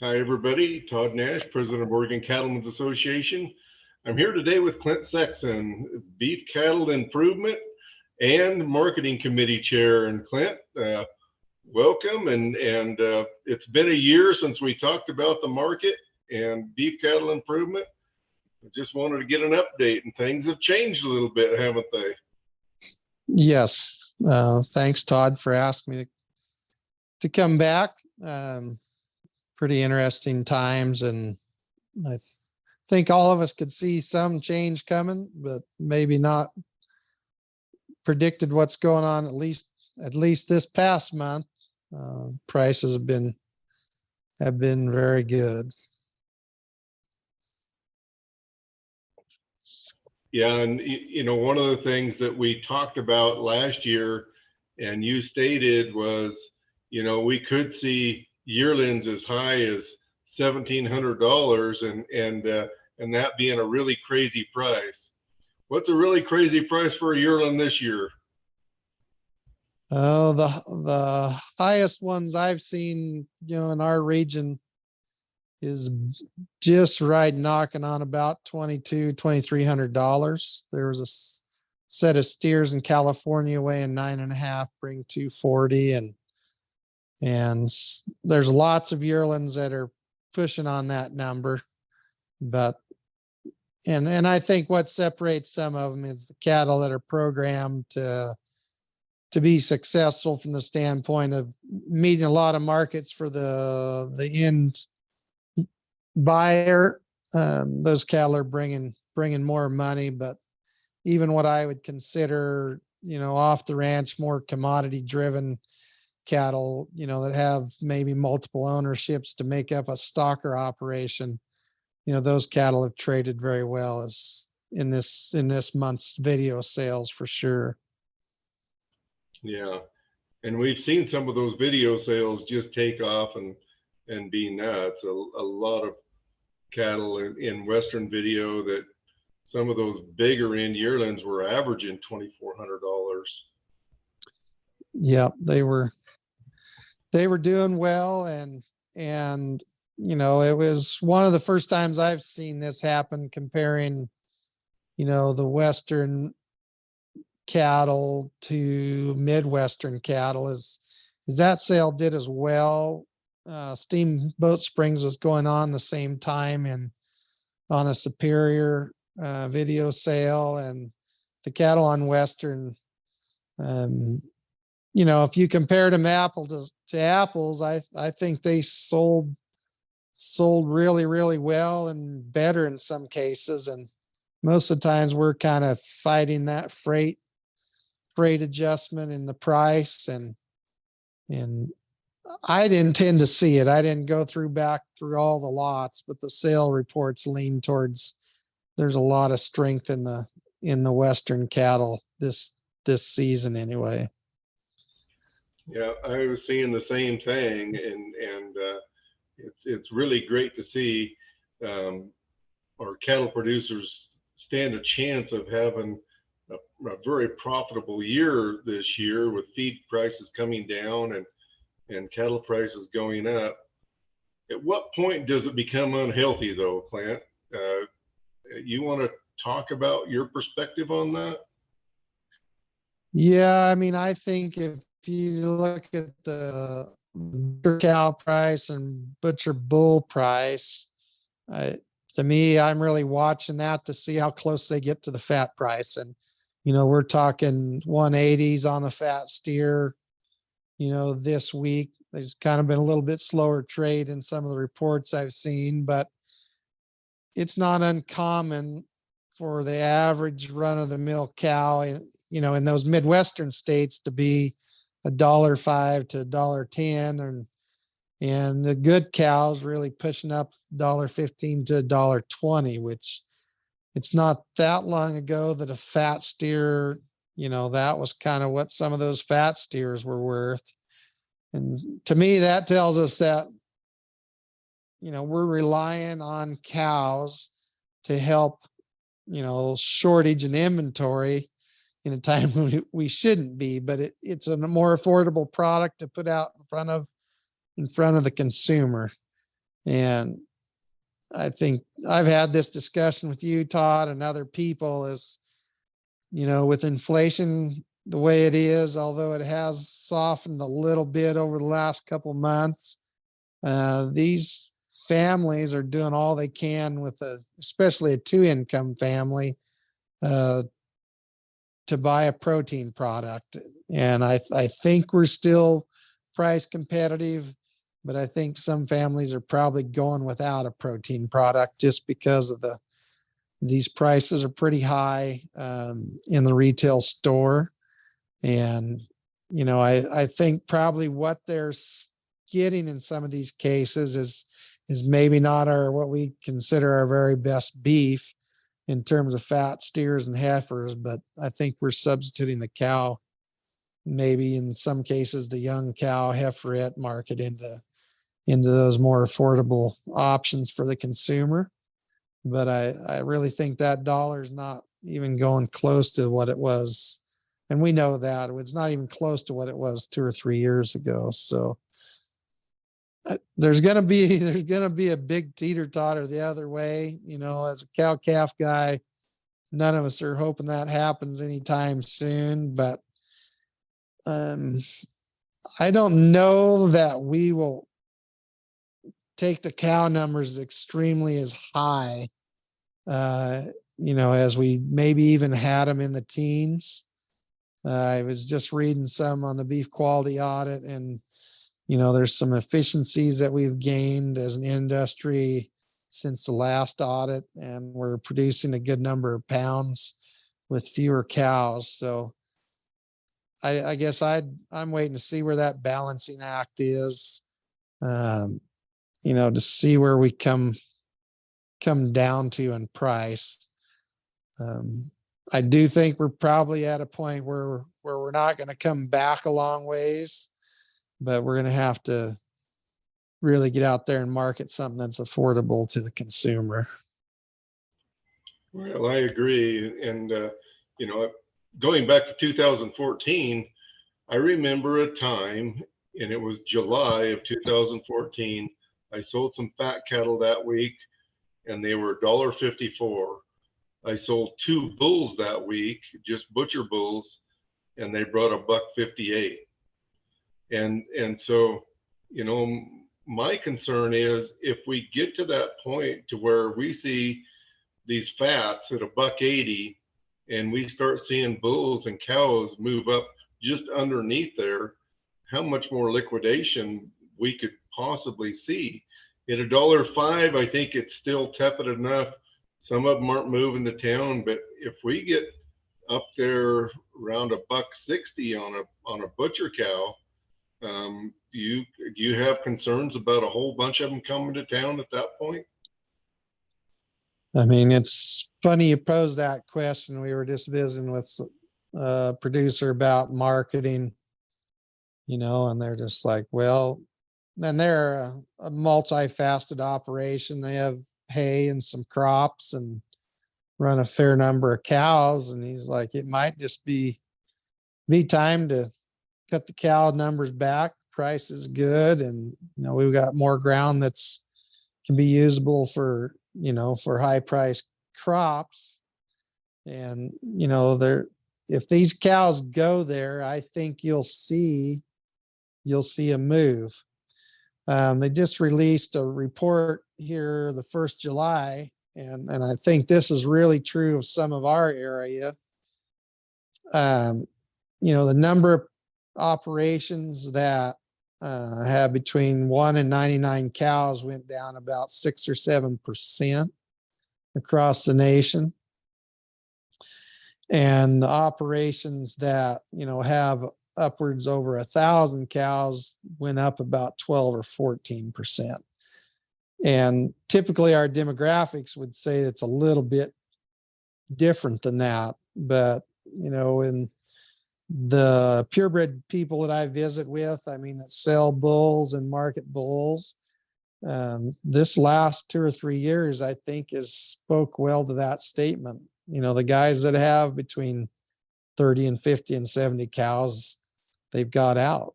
Hi, everybody. Todd Nash, President of Oregon Cattlemen's Association. I'm here today with Clint Sexson, Beef Cattle Improvement and Marketing Committee Chair. And Clint, welcome. And it's been a year since we talked about the market and beef cattle improvement. I just wanted to get an update, and things have changed a little bit, haven't they? Yes. Thanks, Todd, for asking me to come back. Pretty interesting times, and I think all of us could see some change coming, but maybe not predicted what's going on at least this past month. Prices have been very good. Yeah, and one of the things that we talked about last year, and you stated was, we could see yearlings as high as $1,700, and that being a really crazy price. What's a really crazy price for a yearling this year? Oh, the highest ones I've seen, in our region is just right knocking on about $2,300. There was a set of steers in California weighing 9.5, bring 240, and there's lots of yearlings that are pushing on that number. But and I think what separates some of them is the cattle that are programmed to be successful from the standpoint of meeting a lot of markets for the end buyer. Those cattle are bringing more money, but even what I would consider, off the ranch, more commodity driven cattle, that have maybe multiple ownerships to make up a stocker operation, those cattle have traded very well as in this month's video sales for sure. Yeah, and we've seen some of those video sales just take off and be nuts. A lot of cattle in Western video, that some of those bigger end yearlings were averaging $2,400. Yeah, they were doing well, and it was one of the first times I've seen this happen, comparing the Western cattle to Midwestern cattle, is that sale did as well. Steamboat Springs was going on the same time and on a Superior video sale, and the cattle on Western, if you compared them apple to apples, I think they sold really, really well, and better in some cases. And most of the times we're kind of fighting that freight adjustment in the price, and I didn't tend to see it. I didn't go back through all the lots, but the sale reports lean towards there's a lot of strength in the Western cattle this season anyway. Yeah, I was seeing the same thing, and it's really great to see our cattle producers stand a chance of having a very profitable year this year, with feed prices coming down and cattle prices going up. At what point does it become unhealthy, though, Clint? You want to talk about your perspective on that? Yeah, I mean, I think if you look at the butcher cow price and butcher bull price, to me, I'm really watching that to see how close they get to the fat price. And, we're talking 180s on the fat steer, this week. There's kind of been a little bit slower trade in some of the reports I've seen, but it's not uncommon for the average run of the mill cow, in those Midwestern states to be $1.05 to $1.10, and the good cows really pushing up $1.15 to $1.20, which it's not that long ago that a fat steer, that was kind of what some of those fat steers were worth. And to me, that tells us that, we're relying on cows to help, shortage and inventory in a time when we shouldn't be, but it's a more affordable product to put out in front of the consumer. And I think I've had this discussion with you, Todd, and other people is, with inflation the way it is, although it has softened a little bit over the last couple months, these families are doing all they can with especially a two-income family, uh, to buy a protein product. And I think we're still price competitive, but I think some families are probably going without a protein product just because of these prices are pretty high, in the retail store. And, I think probably what they're getting in some of these cases is maybe not what we consider our very best beef in terms of fat steers and heifers, but I think we're substituting the cow, maybe in some cases, the young cow heiferette market into those more affordable options for the consumer. But I really think that dollar is not even going close to what it was. And we know that it's not even close to what it was 2 or 3 years ago. So there's gonna be a big teeter totter the other way. As a cow calf guy, none of us are hoping that happens anytime soon. But um, I don't know that we will take the cow numbers extremely as high, as we maybe even had them in the teens. I was just reading some on the beef quality audit, and there's some efficiencies that we've gained as an industry since the last audit, and we're producing a good number of pounds with fewer cows. So I guess I'm waiting to see where that balancing act is, to see where we come down to in price. I do think we're probably at a point where we're not going to come back a long ways, but we're going to have to really get out there and market something that's affordable to the consumer. Well, I agree. And, going back to 2014, I remember a time, and it was July of 2014. I sold some fat cattle that week, and they were $1.54. I sold 2 bulls that week, just butcher bulls, and they brought $1.58. And so, my concern is if we get to that point to where we see these fats at $1.80, and we start seeing bulls and cows move up just underneath there, how much more liquidation we could possibly see. At $1.05, I think it's still tepid enough. Some of them aren't moving to town, but if we get up there around $1.60 on a butcher cow, do you have concerns about a whole bunch of them coming to town at that point? I mean, it's funny you pose that question. We were just visiting with a producer about marketing, and they're just like, well, and they're a multifaceted operation. They have hay and some crops and run a fair number of cows. And he's like, it might just be time to cut the cow numbers back. Price is good, and we've got more ground that's can be usable for high price crops. And if these cows go there, I think you'll see a move. They just released a report here the 1st July, and I think this is really true of some of our area. The number of operations that have between 1 and 99 cows went down about 6 or 7% across the nation. And the operations that, have upwards over 1,000 cows went up about 12 or 14%. And typically our demographics would say it's a little bit different than that. But, in the purebred people that I visit with, that sell bulls and market bulls, this last 2 or 3 years, I think has spoke well to that statement. The guys that have between 30 and 50 and 70 cows, they've got out.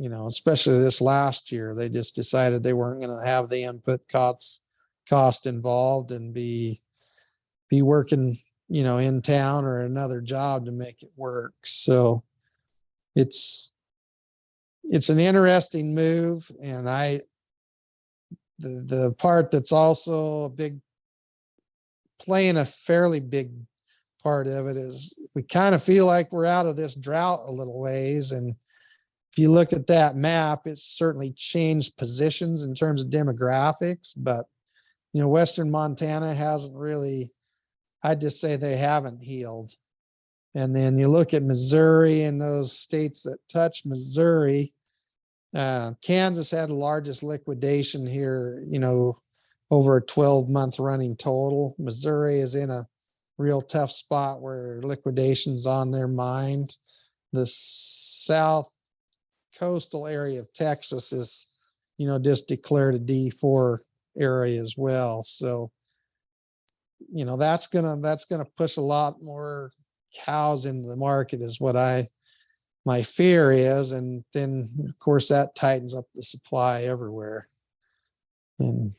especially this last year, they just decided they weren't going to have the input cost involved and be working, in town or another job to make it work. So it's an interesting move. And the part that's also playing a fairly big part of it is we kind of feel like we're out of this drought a little ways. And if you look at that map, it's certainly changed positions in terms of demographics, but Western Montana hasn't really, I'd just say they haven't healed. And then you look at Missouri and those states that touch Missouri, Kansas had the largest liquidation here, over a 12-month running total. Missouri is in a real tough spot where liquidation's on their mind. The south coastal area of Texas is, just declared a D4 area as well. So, that's gonna push a lot more cows into the market is what my fear is. And then of course that tightens up the supply everywhere. And,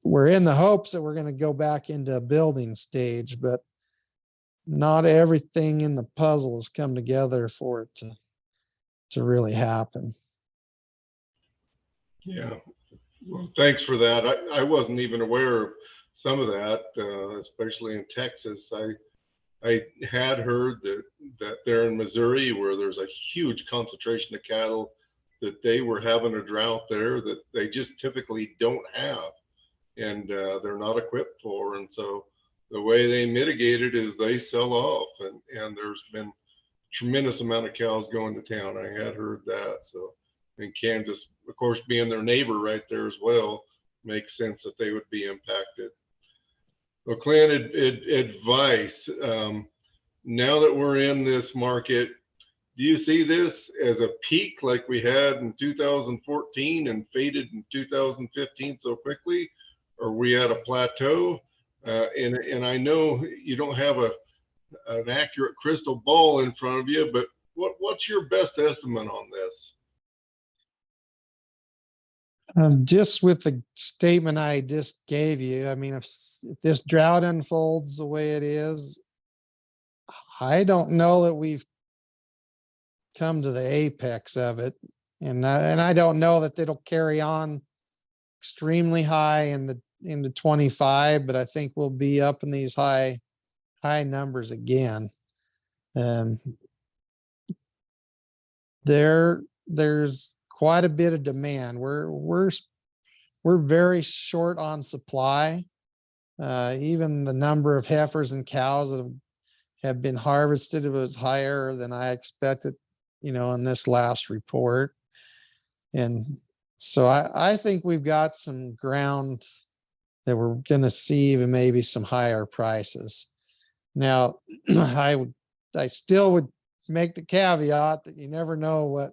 we're in the hopes that we're going to go back into a building stage, but not everything in the puzzle has come together for it to really happen. Yeah. Well, thanks for that. I wasn't even aware of some of that, especially in Texas. I had heard that there in Missouri, where there's a huge concentration of cattle, that they were having a drought there that they just typically don't have, and they're not equipped for. And so the way they mitigate it is they sell off, and there's been tremendous amount of cows going to town. I had heard that. So, and Kansas, of course, being their neighbor right there as well, makes sense that they would be impacted. Well, Clint, advice. Now that we're in this market, do you see this as a peak like we had in 2014 and faded in 2015 so quickly? Or are we at a plateau? And I know you don't have an accurate crystal ball in front of you, but what's your best estimate on this? Just with the statement I just gave you, I mean, if this drought unfolds the way it is, I don't know that we've come to the apex of it. And I don't know that it'll carry on extremely high in the 25, but I think we'll be up in these high numbers again. There's quite a bit of demand. We're very short on supply. Even the number of heifers and cows that have been harvested was higher than I expected, in this last report. And so I think we've got some ground that we're going to see even maybe some higher prices. Now, I still would make the caveat that you never know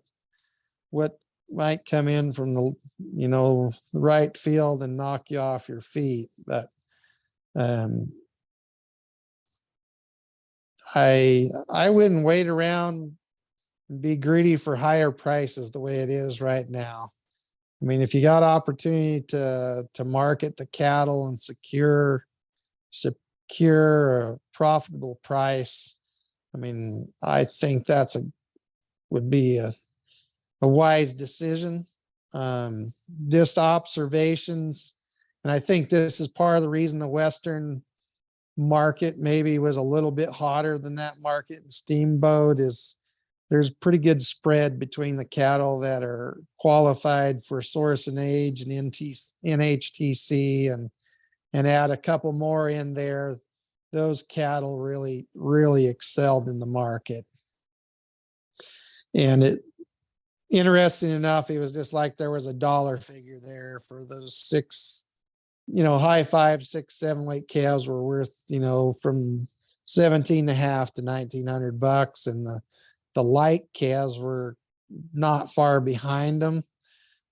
what might come in from the right field and knock you off your feet. But I wouldn't wait around and be greedy for higher prices the way it is right now. I mean, if you got opportunity to market the cattle and secure a profitable price, I mean, I think would be a wise decision. Just observations, and I think this is part of the reason the Western market maybe was a little bit hotter than that market in Steamboat is there's pretty good spread between the cattle that are qualified for source and age and NHTC and add a couple more in there. Those cattle really excelled in the market. And interesting enough, it was just like there was a dollar figure there for those six, high 5, 6, 7 weight calves were worth, from 17.5 to $1,900. And the light calves were not far behind them.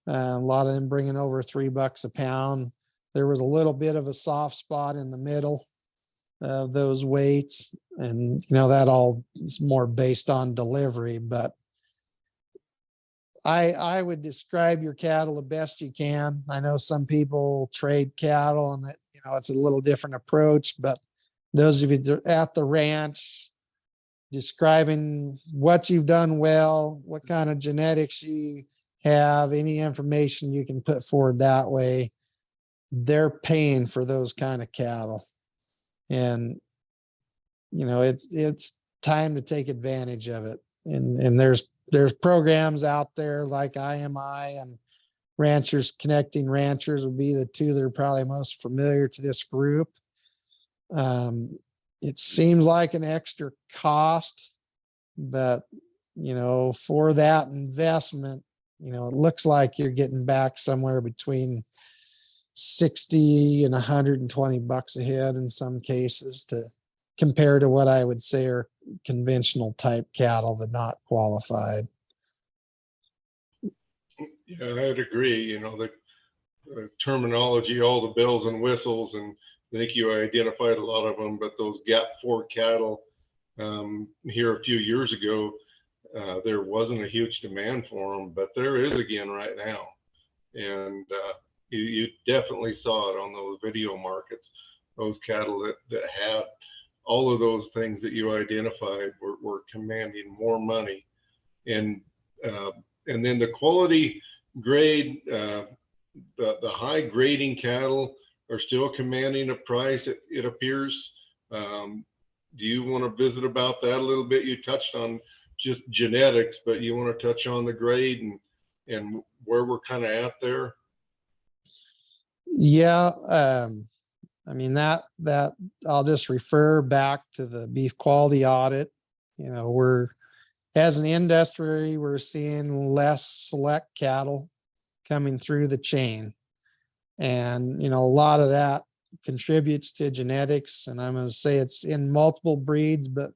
A lot of them bringing over $3 a pound. There was a little bit of a soft spot in the middle of those weights. And, that all is more based on delivery, but I would describe your cattle the best you can. I know some people trade cattle and that, it's a little different approach, but those of you that are at the ranch, describing what you've done well, what kind of genetics you have, any information you can put forward that way, they're paying for those kind of cattle. And, it's time to take advantage of it. And there's programs out there like IMI and Ranchers Connecting Ranchers would be the two that are probably most familiar to this group. It seems like an extra cost, but for that investment, it looks like you're getting back somewhere between 60 and 120 bucks a head in some cases, to compare to what I would say are conventional type cattle that not qualified. Yeah, I'd agree. The terminology, all the bells and whistles, and I think you identified a lot of them, but those gap 4 cattle, here a few years ago, there wasn't a huge demand for them, but there is again right now. And you definitely saw it on those video markets. Those cattle that had all of those things that you identified were commanding more money. And then the quality grade, the high grading cattle are still commanding a price, it appears. Do you want to visit about that a little bit? You touched on just genetics, but you want to touch on the grade and where we're kind of at there? Yeah. That I'll just refer back to the beef quality audit. As an industry, we're seeing less select cattle coming through the chain. And, a lot of that contributes to genetics. And I'm going to say it's in multiple breeds, but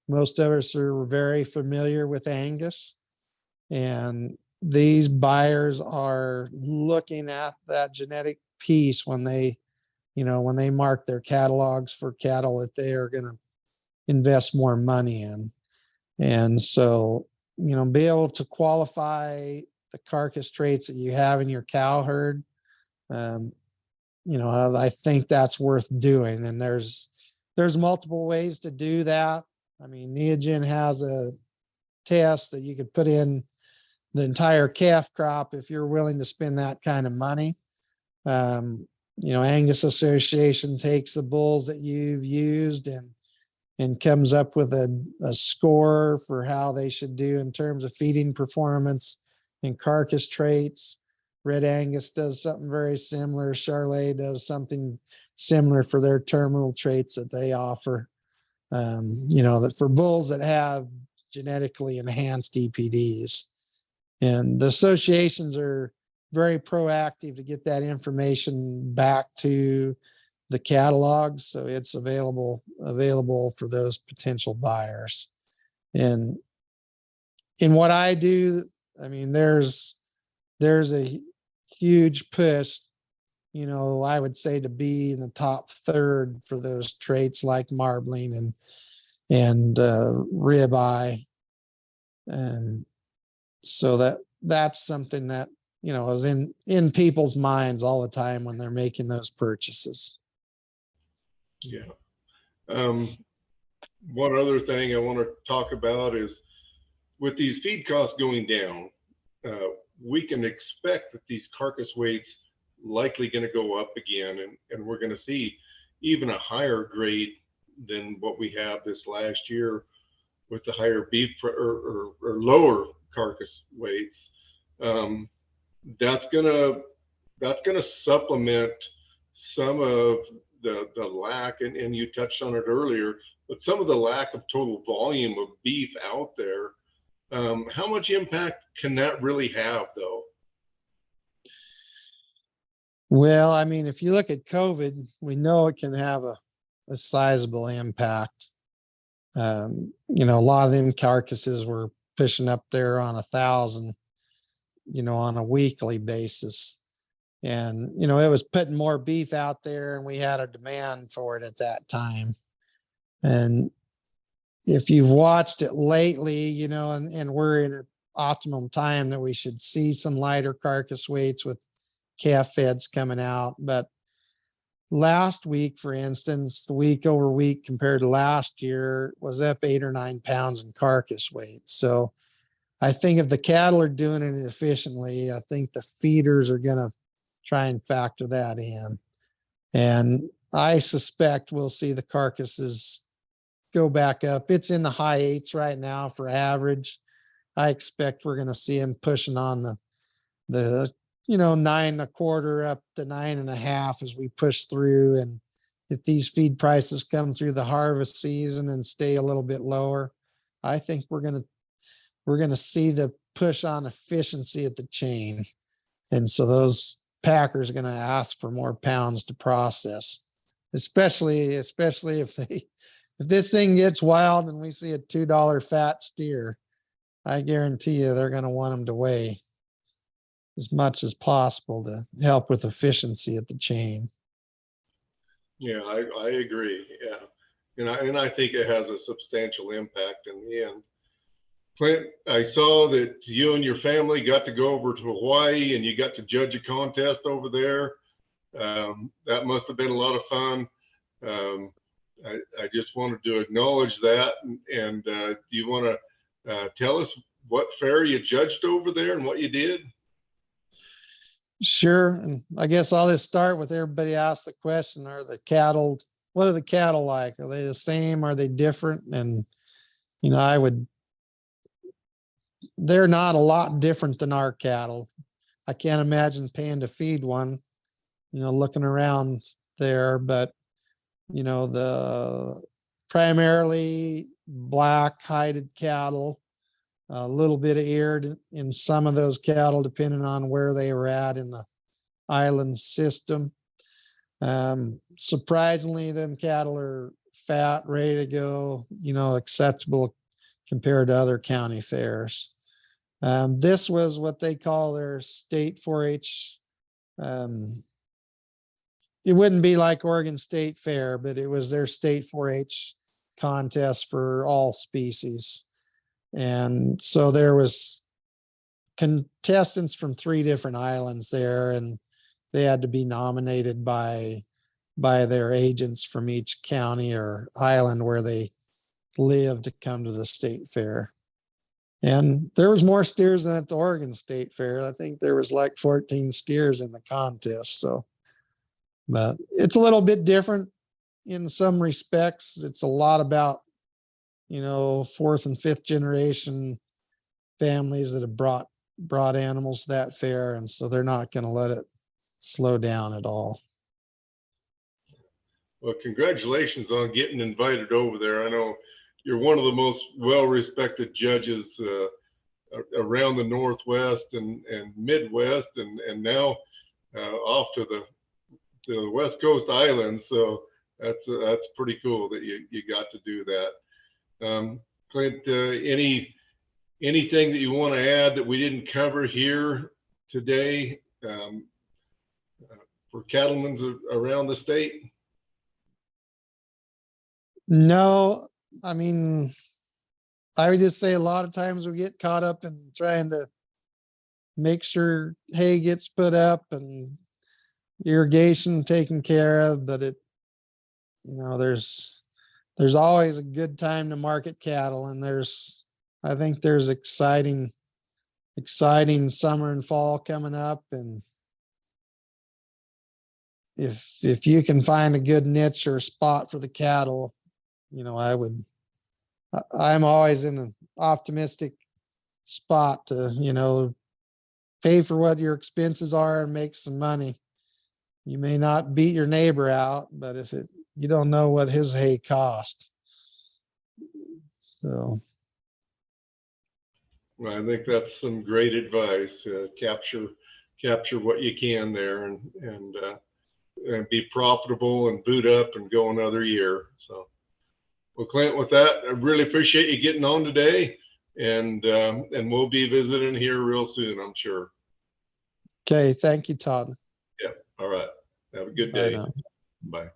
most of us are very familiar with Angus. And these buyers are looking at that genetic piece when they mark their catalogs for cattle that they are going to invest more money in. And so, be able to qualify the carcass traits that you have in your cow herd, I think that's worth doing. And there's multiple ways to do that. I mean, Neogen has a test that you could put in the entire calf crop if you're willing to spend that kind of money. Angus Association takes the bulls that you've used and comes up with a score for how they should do in terms of feeding performance and carcass traits. Red Angus does something very similar. Charolais does something similar for their terminal traits that they offer. That for bulls that have genetically enhanced EPDs. And the associations are very proactive to get that information back to the catalogs, so it's available for those potential buyers. And in what I do, I mean, there's a huge push, I would say, to be in the top third for those traits like marbling and ribeye. And so that's something that, is in people's minds all the time when they're making those purchases. Yeah. One other thing I want to talk about is with these feed costs going down, we can expect that these carcass weights likely going to go up again, and we're going to see even a higher grade than what we have this last year with the higher beef or lower carcass weights. That's gonna supplement some of the lack, and you touched on it earlier, but some of the lack of total volume of beef out there. How much impact can that really have, though? Well, I mean, if you look at COVID, we know it can have a sizable impact. A lot of them carcasses were pushing up there on 1,000, on a weekly basis. And, it was putting more beef out there, and we had a demand for it at that time. And if you've watched it lately, and we're in optimum time that we should see some lighter carcass weights with calf feds coming out. But last week, for instance, the week over week compared to last year was up 8 or 9 pounds in carcass weight. So I think if the cattle are doing it efficiently, I think the feeders are going to try and factor that in. And I suspect we'll see the carcasses go back up. It's in the high eights right now for average. I expect we're going to see them pushing on the 9.25 up to 9.5 as we push through. And if these feed prices come through the harvest season and stay a little bit lower, I think we're going to see the push on efficiency at the chain. And so those packers are going to ask for more pounds to process, especially if this thing gets wild and we see a $2 fat steer. I guarantee you they're going to want them to weigh as much as possible to help with efficiency at the chain. Yeah, I agree. Yeah. And I think it has a substantial impact in the end. Clint, I saw that you and your family got to go over to Hawaii and you got to judge a contest over there. That must have been a lot of fun. I just wanted to acknowledge that. And do you want to tell us what fair you judged over there and what you did? Sure. And I guess I'll just start with everybody asked the question, what are the cattle like? Are they the same? Are they different? And, they're not a lot different than our cattle. I can't imagine paying to feed one, looking around there, but, the primarily black hided cattle, a little bit of eared in some of those cattle, depending on where they were at in the island system. Surprisingly, them cattle are fat, ready to go, acceptable compared to other county fairs. This was what they call their state 4-H. It wouldn't be like Oregon State Fair, but it was their state 4-H contest for all species. And so there was contestants from 3 different islands there, and they had to be nominated by their agents from each county or island where they live to come to the state fair. And there was more steers than at the Oregon State Fair. I think there was like 14 steers in the contest. So, but it's a little bit different in some respects. It's a lot about, 4th and 5th generation families that have brought animals to that fair. And so they're not going to let it slow down at all. Well, congratulations on getting invited over there. I know you're one of the most well-respected judges around the Northwest and Midwest, and now off to the West Coast Islands. So that's pretty cool that you got to do that. Clint, anything that you want to add that we didn't cover here today for cattlemen around the state? No, I mean, I would just say a lot of times we get caught up in trying to make sure hay gets put up and irrigation taken care of, but there's always a good time to market cattle, and I think there's exciting summer and fall coming up. And if you can find a good niche or spot for the cattle, I'm always in an optimistic spot to, pay for what your expenses are and make some money. You may not beat your neighbor out, but you don't know what his hay costs. So. Well, I think that's some great advice. Capture what you can there and be profitable and boot up and go another year. So. Well, Clint, with that, I really appreciate you getting on today, and we'll be visiting here real soon, I'm sure. Okay, thank you, Todd. Yeah, all right. Have a good day. Bye now. Bye.